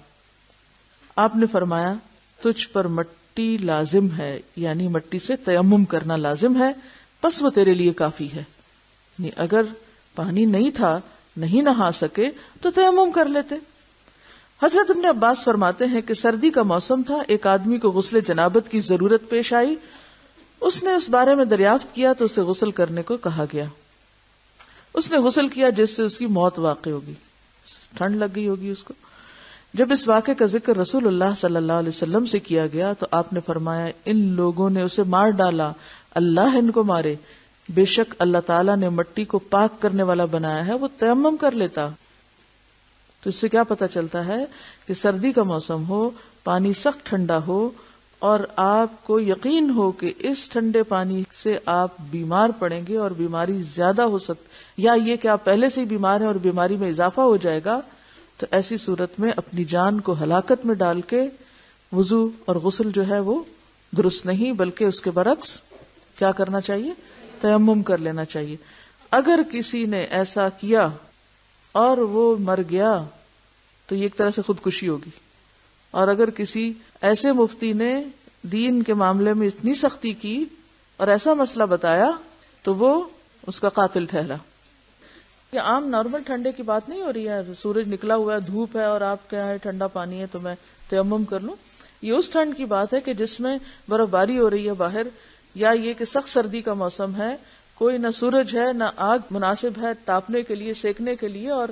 آپ نے فرمایا تجھ پر مٹی لازم ہے، یعنی مٹی سے تیمم کرنا لازم ہے، پس وہ تیرے لیے کافی ہے. یعنی اگر پانی نہیں تھا، نہیں نہا سکے تو تیمم کر لیتے. حضرت ابن عباس فرماتے ہیں کہ سردی کا موسم تھا، ایک آدمی کو غسل جنابت کی ضرورت پیش آئی اس نے اس بارے میں دریافت کیا تو اسے غسل کرنے کو کہا گیا. اس نے غسل کیا جس سے اس کی موت واقع ہوگی، ٹھنڈ لگ گئی ہوگی اس کو. جب اس واقعے کا ذکر رسول اللہ صلی اللہ علیہ وسلم سے کیا گیا تو آپ نے فرمایا ان لوگوں نے اسے مار ڈالا، اللہ ان کو مارے. بے شک اللہ تعالیٰ نے مٹی کو پاک کرنے والا بنایا ہے، وہ تیمم کر لیتا. تو اس سے کیا پتہ چلتا ہے کہ سردی کا موسم ہو، پانی سخت ٹھنڈا ہو اور آپ کو یقین ہو کہ اس ٹھنڈے پانی سے آپ بیمار پڑیں گے اور بیماری زیادہ ہو سکتی، یا یہ کہ آپ پہلے سے ہی بیمار ہیں اور بیماری میں اضافہ ہو جائے گا، تو ایسی صورت میں اپنی جان کو ہلاکت میں ڈال کے وضو اور غسل جو ہے وہ درست نہیں، بلکہ اس کے برعکس کیا کرنا چاہیے؟ تیمم کر لینا چاہیے. اگر کسی نے ایسا کیا اور وہ مر گیا تو یہ ایک طرح سے خودکشی ہوگی، اور اگر کسی ایسے مفتی نے دین کے معاملے میں اتنی سختی کی اور ایسا مسئلہ بتایا تو وہ اس کا قاتل ٹھہرا. یہ عام نارمل ٹھنڈے کی بات نہیں ہو رہی ہے، سورج نکلا ہوا ہے، دھوپ ہے اور آپ کے یہاں ٹھنڈا پانی ہے تو میں تیمم کر لوں. یہ اس ٹھنڈ کی بات ہے کہ جس میں برف باری ہو رہی ہے باہر، یا یہ کہ سخت سردی کا موسم ہے، کوئی نہ سورج ہے نہ آگ مناسب ہے تاپنے کے لیے، سیکنے کے لیے، اور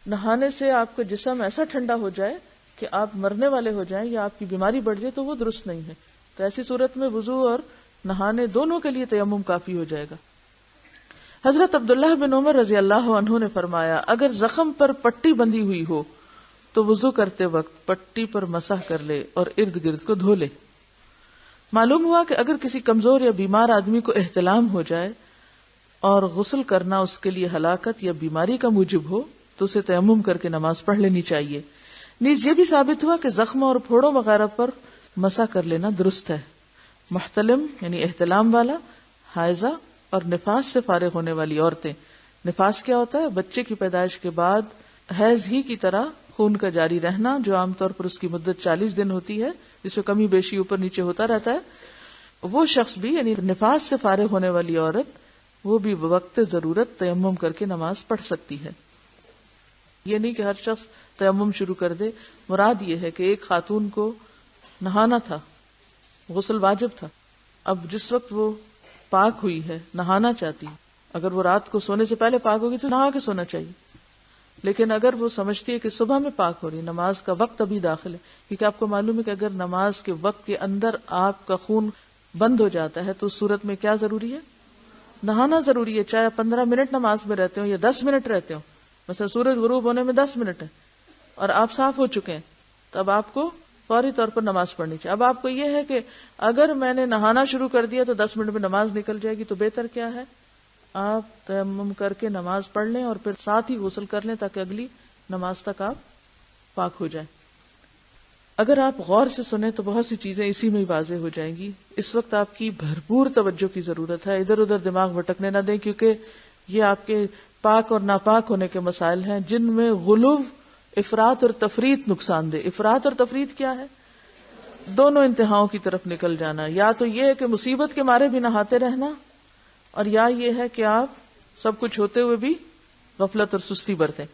نہانے سے آپ کا جسم ایسا ٹھنڈا ہو جائے کہ آپ مرنے والے ہو جائیں یا آپ کی بیماری بڑھ جائے تو وہ درست نہیں ہے. تو ایسی صورت میں وضو اور نہانے دونوں کے لیے تیمم کافی ہو جائے گا. حضرت عبداللہ بن عمر رضی اللہ عنہ نے فرمایا اگر زخم پر پٹی بندھی ہوئی ہو تو وضو کرتے وقت پٹی پر مسح کر لے اور ارد گرد کو دھو لے. معلوم ہوا کہ اگر کسی کمزور یا بیمار آدمی کو احتلام ہو جائے اور غسل کرنا اس کے لیے ہلاکت یا بیماری کا موجب ہو تو اسے تیمم کر کے نماز پڑھ لینی چاہیے. نیز یہ بھی ثابت ہوا کہ زخم اور پھوڑوں وغیرہ پر مسح کر لینا درست ہے. محتلم یعنی احتلام والا، حائضہ اور نفاس سے فارغ ہونے والی عورتیں. نفاس کیا ہوتا ہے؟ بچے کی پیدائش کے بعد حیض ہی کی طرح خون کا جاری رہنا، جو عام طور پر اس کی مدت 40 دن ہوتی ہے، جس میں کمی بیشی اوپر نیچے ہوتا رہتا ہے. وہ شخص بھی یعنی نفاس سے فارغ ہونے والی عورت وہ بھی وقت ضرورت تیمم کر کے نماز پڑھ سکتی ہے. یہ نہیں کہ ہر شخص تیمم شروع کر دے. مراد یہ ہے کہ ایک خاتون کو نہانا تھا، غسل واجب تھا، اب جس وقت وہ پاک ہوئی ہے نہانا چاہتی، اگر وہ رات کو سونے سے پہلے پاک ہوگی تو نہا کے سونا چاہیے. لیکن اگر وہ سمجھتی ہے کہ صبح میں پاک ہو رہی، نماز کا وقت ابھی داخل ہے، کیونکہ آپ کو معلوم ہے کہ اگر نماز کے وقت کے اندر آپ کا خون بند ہو جاتا ہے تو اس صورت میں کیا ضروری ہے؟ نہانا ضروری ہے، چاہے 15 منٹ نماز میں رہتے ہو یا 10 منٹ رہتے ہو. مثلا سورج غروب ہونے میں 10 منٹ ہے اور آپ صاف ہو چکے ہیں تو اب آپ کو فوری طور پر نماز پڑھنی چاہیے. اب آپ کو یہ ہے کہ اگر میں نے نہانا شروع کر دیا تو 10 منٹ میں نماز نکل جائے گی، تو بہتر کیا ہے؟ آپ تیمم کر کے نماز پڑھ لیں اور پھر ساتھ ہی غسل کر لیں تاکہ اگلی نماز تک آپ پاک ہو جائیں. اگر آپ غور سے سنیں تو بہت سی چیزیں اسی میں ہی واضح ہو جائیں گی. اس وقت آپ کی بھرپور توجہ کی ضرورت ہے، ادھر ادھر دماغ بھٹکنے نہ دیں، کیونکہ یہ آپ کے پاک اور ناپاک ہونے کے مسائل ہیں جن میں غلو، افراط اور تفریط نقصان دہ. افراط اور تفریط کیا ہے؟ دونوں انتہاؤں کی طرف نکل جانا. یا تو یہ ہے کہ مصیبت کے مارے بھی نہاتے رہنا، اور یا یہ ہے کہ آپ سب کچھ ہوتے ہوئے بھی غفلت اور سستی برتیں.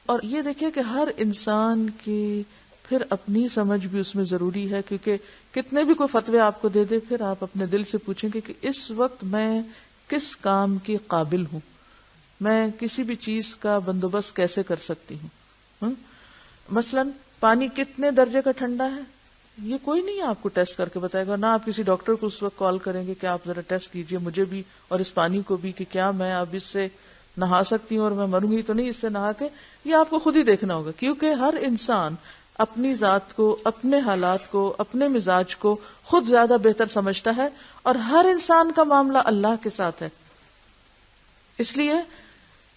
اور یہ دیکھیں کہ ہر انسان کی پھر اپنی سمجھ بھی اس میں ضروری ہے، کیونکہ کتنے بھی کوئی فتوے آپ کو دے دے، پھر آپ اپنے دل سے پوچھیں گے کہ اس وقت میں کس کام کے قابل ہوں، میں کسی بھی چیز کا بندوبست کیسے کر سکتی ہوں. مثلا پانی کتنے درجے کا ٹھنڈا ہے یہ کوئی نہیں آپ کو ٹیسٹ کر کے بتائے گا، نہ آپ کسی ڈاکٹر کو اس وقت کال کریں گے کہ آپ ذرا ٹیسٹ کیجئے مجھے بھی اور اس پانی کو بھی کہ کیا میں اب اس سے نہا سکتی ہوں اور میں مروں گی تو نہیں اس سے نہا کے. یہ آپ کو خود ہی دیکھنا ہوگا، کیونکہ ہر انسان اپنی ذات کو، اپنے حالات کو، اپنے مزاج کو خود زیادہ بہتر سمجھتا ہے، اور ہر انسان کا معاملہ اللہ کے ساتھ ہے. اس لیے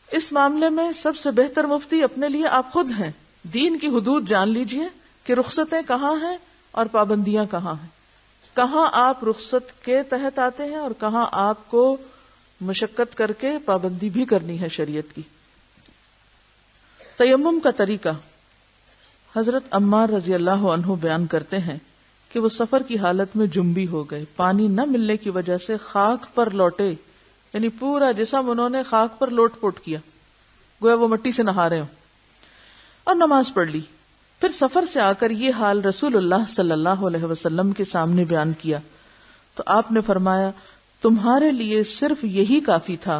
اس معاملے میں سب سے بہتر مفتی اپنے لیے آپ خود ہیں. دین کی حدود جان لیجئے کہ رخصتیں کہاں ہیں اور پابندیاں کہاں ہیں، کہاں آپ رخصت کے تحت آتے ہیں اور کہاں آپ کو مشقت کر کے پابندی بھی کرنی ہے شریعت کی. تیمم کا طریقہ حضرت عمار رضی اللہ عنہ بیان کرتے ہیں کہ وہ سفر کی حالت میں جنبی ہو گئے، پانی نہ ملنے کی وجہ سے خاک پر لوٹے، یعنی پورا جسم انہوں نے خاک پر لوٹ پوٹ کیا، گویا وہ مٹی سے نہا رہے ہوں، اور نماز پڑھ لی. پھر سفر سے آ کر یہ حال رسول اللہ صلی اللہ علیہ وسلم کے سامنے بیان کیا تو آپ نے فرمایا تمہارے لیے صرف یہی کافی تھا.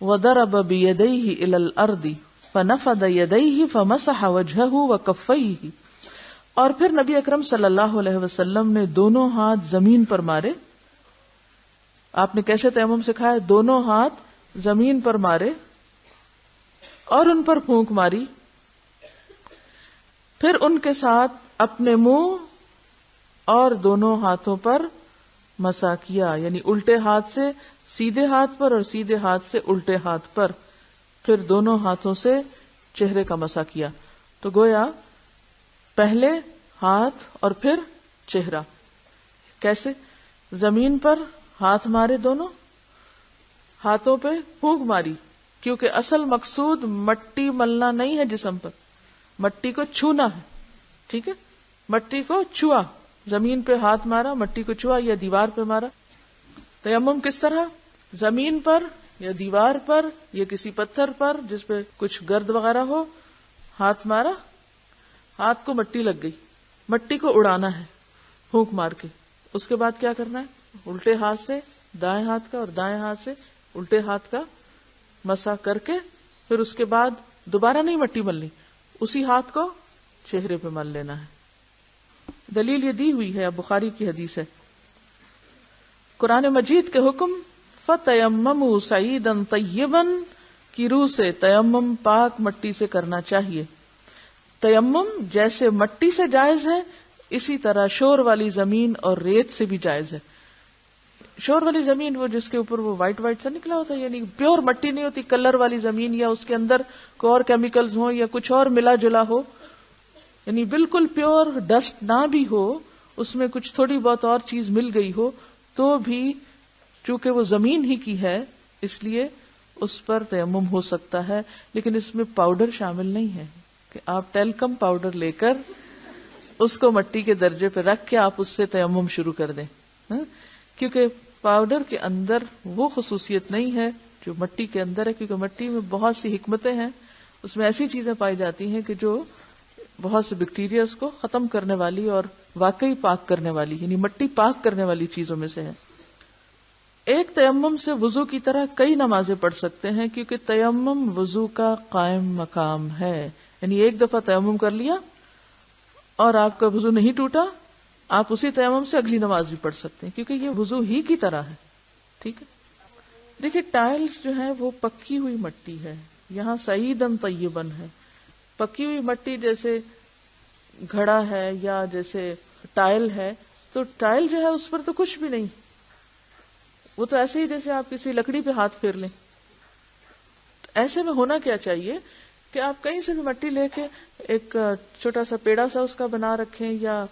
وَضَرَبَ بِيَدَيْهِ إِلَى الْأَرْضِ فَنَفَضَ يَدَيْهِ فَمَسَحَ وَجْهَهُ وَكَفَّيْهِ. اور پھر نبی اکرم صلی اللہ علیہ وسلم نے دونوں ہاتھ زمین پر مارے. آپ نے کیسے تیمم سکھایا؟ دونوں ہاتھ زمین پر مارے اور ان پر پھونک ماری، پھر ان کے ساتھ اپنے منہ اور دونوں ہاتھوں پر مسح کیا، یعنی الٹے ہاتھ سے سیدھے ہاتھ پر اور سیدھے ہاتھ سے الٹے ہاتھ پر، پھر دونوں ہاتھوں سے چہرے کا مسح کیا. تو گویا پہلے ہاتھ اور پھر چہرہ. کیسے؟ زمین پر ہاتھ مارے، دونوں ہاتھوں پہ پھونک ماری، کیونکہ اصل مقصود مٹی ملنا نہیں ہے جسم پر، مٹی کو چھونا ہے. ٹھیک ہے، مٹی کو چھوا، زمین پہ ہاتھ مارا، مٹی کو چھوا یا دیوار پہ مارا. تیمم کس طرح؟ زمین پر یا دیوار پر یا کسی پتھر پر جس پہ کچھ گرد وغیرہ ہو، ہاتھ مارا، ہاتھ کو مٹی لگ گئی، مٹی کو اڑانا ہے پھونک مار کے. اس کے بعد کیا کرنا ہے؟ الٹے ہاتھ سے دائیں ہاتھ کا اور دائیں ہاتھ سے الٹے ہاتھ کا مسح کر کے پھر اس کے بعد دوبارہ نہیں مٹی ملنی، اسی ہاتھ کو چہرے پہ مل لینا ہے. دلیل یہ دی ہوئی ہے، اب بخاری کی حدیث ہے. قرآن مجید کے حکم فَتَيَمَّمُوا صَعِيدًا طَيِّبًا کی روح سے تیمم پاک مٹی سے کرنا چاہیے. تیمم جیسے مٹی سے جائز ہے اسی طرح شور والی زمین اور ریت سے بھی جائز ہے. شور والی زمین وہ جس کے اوپر وہ وائٹ وائٹ سا نکلا ہوتا ہے، یعنی پیور مٹی نہیں ہوتی، کلر والی زمین یا اس کے اندر کوئی اور کیمیکلز ہوں یا کچھ اور ملا جلا ہو، یعنی بالکل پیور ڈسٹ نہ بھی ہو، اس میں کچھ تھوڑی بہت اور چیز مل گئی ہو تو بھی چونکہ وہ زمین ہی کی ہے اس لیے اس پر تیمم ہو سکتا ہے. لیکن اس میں پاؤڈر شامل نہیں ہے کہ آپ ٹیلکم پاؤڈر لے کر اس کو مٹی کے درجے پہ رکھ کے آپ اس سے تیمم شروع کر دیں، کیونکہ پاؤڈر کے اندر وہ خصوصیت نہیں ہے جو مٹی کے اندر ہے. کیونکہ مٹی میں بہت سی حکمتیں ہیں، اس میں ایسی چیزیں پائی جاتی ہیں کہ جو بہت سے بیکٹیریاز کو ختم کرنے والی اور واقعی پاک کرنے والی، یعنی مٹی پاک کرنے والی چیزوں میں سے ہے. ایک تیمم سے وضو کی طرح کئی نمازیں پڑھ سکتے ہیں، کیونکہ تیمم وضو کا قائم مقام ہے. یعنی ایک دفعہ تیمم کر لیا اور آپ کا وضو نہیں ٹوٹا، آپ اسی تیمم سے اگلی نماز بھی پڑھ سکتے ہیں، کیونکہ یہ وضو ہی کی طرح ہے. ٹھیک ہے، دیکھیے ٹائلز جو ہے وہ پکی ہوئی مٹی ہے، یہاں سعیدن طیبن ہے. پکی ہوئی مٹی جیسے گھڑا ہے یا جیسے ٹائل ہے، تو ٹائل جو ہے اس پر تو کچھ بھی نہیں، وہ تو ایسے ہی جیسے آپ کسی لکڑی پہ ہاتھ پھیر لیں. ایسے میں ہونا کیا چاہیے کہ آپ کہیں سے بھی مٹی لے کے ایک چھوٹا سا پیڑا سا اس کا بنا رکھیں یا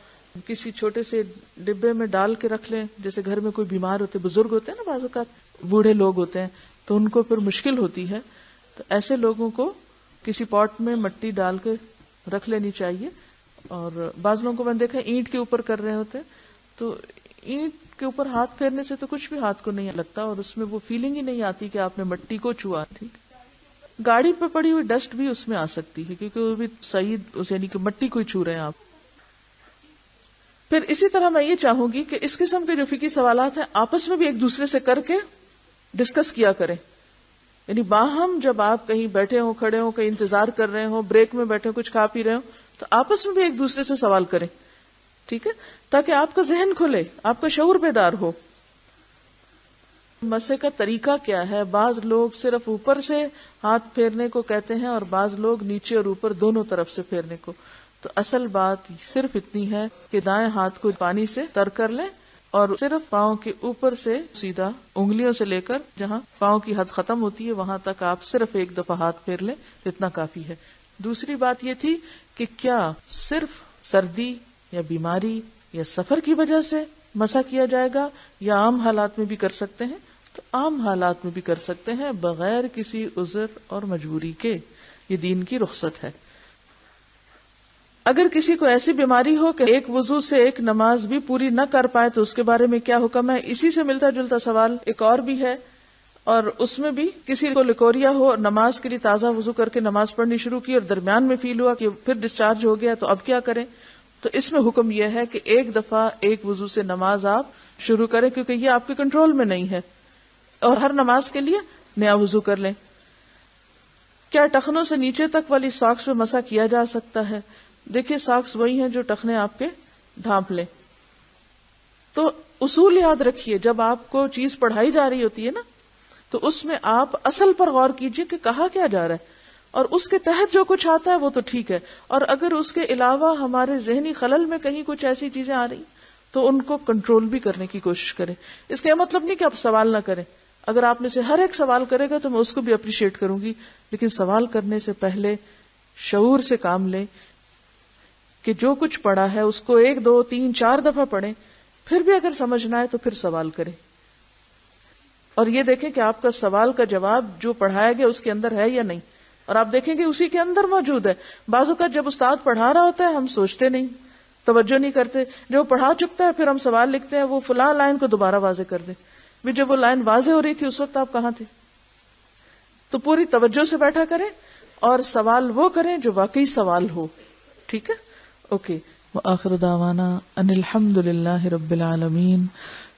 کسی چھوٹے سے ڈبے میں ڈال کے رکھ لیں. جیسے گھر میں کوئی بیمار ہوتے، بزرگ ہوتے ہیں نا، بعض اوقات بوڑھے لوگ ہوتے ہیں تو ان کو پھر مشکل ہوتی ہے، تو ایسے لوگوں کو کسی پاٹ میں مٹی ڈال کے رکھ لینی چاہیے. اور بعض لوگوں کو میں نے دیکھا اینٹ کے اوپر کر رہے ہوتے، تو اینٹ کے اوپر ہاتھ پھیرنے سے تو کچھ بھی ہاتھ کو نہیں لگتا اور اس میں وہ فیلنگ ہی نہیں آتی کہ آپ نے مٹی کو چھوا. ٹھیک، گاڑی پہ پڑی ہوئی ڈسٹ بھی اس میں آ سکتی ہے کیونکہ وہ بھی سعید یعنی کہ مٹی کو چھو رہے ہیں آپ. پھر اسی طرح میں یہ چاہوں گی کہ اس قسم کے جو فقہی سوالات ہیں آپس میں بھی ایک دوسرے سے کر کے ڈسکس کیا کریں. یعنی باہم جب آپ کہیں بیٹھے ہوں، کھڑے ہوں، کہیں انتظار کر رہے ہوں، بریک میں بیٹھے ہوں، کچھ کھا پی رہے ہوں، تو آپس میں بھی ایک دوسرے سے سوال کریں. ٹھیک ہے، تاکہ آپ کا ذہن کھلے، آپ کا شعور بیدار ہو. مسح کا طریقہ کیا ہے؟ بعض لوگ صرف اوپر سے ہاتھ پھیرنے کو کہتے ہیں اور بعض لوگ نیچے اور اوپر دونوں طرف سے پھیرنے کو. تو اصل بات صرف اتنی ہے کہ دائیں ہاتھ کو پانی سے تر کر لیں اور صرف پاؤں کے اوپر سے سیدھا انگلیوں سے لے کر جہاں پاؤں کی حد ختم ہوتی ہے وہاں تک آپ صرف ایک دفعہ ہاتھ پھیر لیں، اتنا کافی ہے. دوسری بات یہ تھی کہ کیا صرف سردی یا بیماری یا سفر کی وجہ سے مسح کیا جائے گا یا عام حالات میں بھی کر سکتے ہیں؟ تو عام حالات میں بھی کر سکتے ہیں بغیر کسی عذر اور مجبوری کے، یہ دین کی رخصت ہے. اگر کسی کو ایسی بیماری ہو کہ ایک وضو سے ایک نماز بھی پوری نہ کر پائے تو اس کے بارے میں کیا حکم ہے؟ اسی سے ملتا جلتا سوال ایک اور بھی ہے، اور اس میں بھی کسی کو لیکوریا ہو اور نماز کے لیے تازہ وضو کر کے نماز پڑھنی شروع کی اور درمیان میں فیل ہوا کہ پھر ڈسچارج ہو گیا تو اب کیا کریں؟ تو اس میں حکم یہ ہے کہ ایک دفعہ ایک وضو سے نماز آپ شروع کریں، کیونکہ یہ آپ کے کنٹرول میں نہیں ہے، اور ہر نماز کے لیے نیا وضو کر لیں۔ کیا ٹخنوں سے نیچے تک والی ساکس پہ مسح کیا جا سکتا ہے؟ دیکھیے ساکس وہی ہیں جو ٹخنے آپ کے ڈھانپ لیں۔ تو اصول یاد رکھیے، جب آپ کو چیز پڑھائی جا رہی ہوتی ہے نا، تو اس میں آپ اصل پر غور کیجئے کہ کہا کیا جا رہا ہے، اور اس کے تحت جو کچھ آتا ہے وہ تو ٹھیک ہے، اور اگر اس کے علاوہ ہمارے ذہنی خلل میں کہیں کچھ ایسی چیزیں آ رہی تو ان کو کنٹرول بھی کرنے کی کوشش کریں۔ اس کا یہ مطلب نہیں کہ آپ سوال نہ کریں، اگر آپ میں سے ہر ایک سوال کرے گا تو میں اس کو بھی اپریشیٹ کروں گی، لیکن سوال کرنے سے پہلے شعور سے کام لیں کہ جو کچھ پڑھا ہے اس کو 1 2 3 4 دفعہ پڑھیں، پھر بھی اگر سمجھ نہ آئے تو پھر سوال کریں، اور یہ دیکھیں کہ آپ کا سوال کا جواب جو پڑھایا گیا اس کے اندر ہے یا نہیں، اور آپ دیکھیں کہ اسی کے اندر موجود ہے۔ بعض اوقات جب استاد پڑھا رہا ہوتا ہے ہم سوچتے نہیں، توجہ نہیں کرتے، جو پڑھا چکتا ہے پھر ہم سوال لکھتے ہیں وہ فلاں لائن کو دوبارہ واضح کر دے، بھی جب وہ لائن واضح ہو رہی تھی اس وقت آپ کہاں تھے؟ تو پوری توجہ سے بیٹھا کریں اور سوال وہ کریں جو واقعی سوال ہو، ٹھیک ہے؟ اوکے، وآخر دعوانا ان الحمد للہ رب العالمین،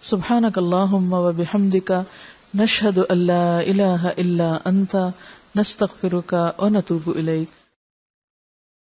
سبحانک اللہم وبحمدک، نشہد ان لا الہ الا انت، نستغفرک ونتوب الیک۔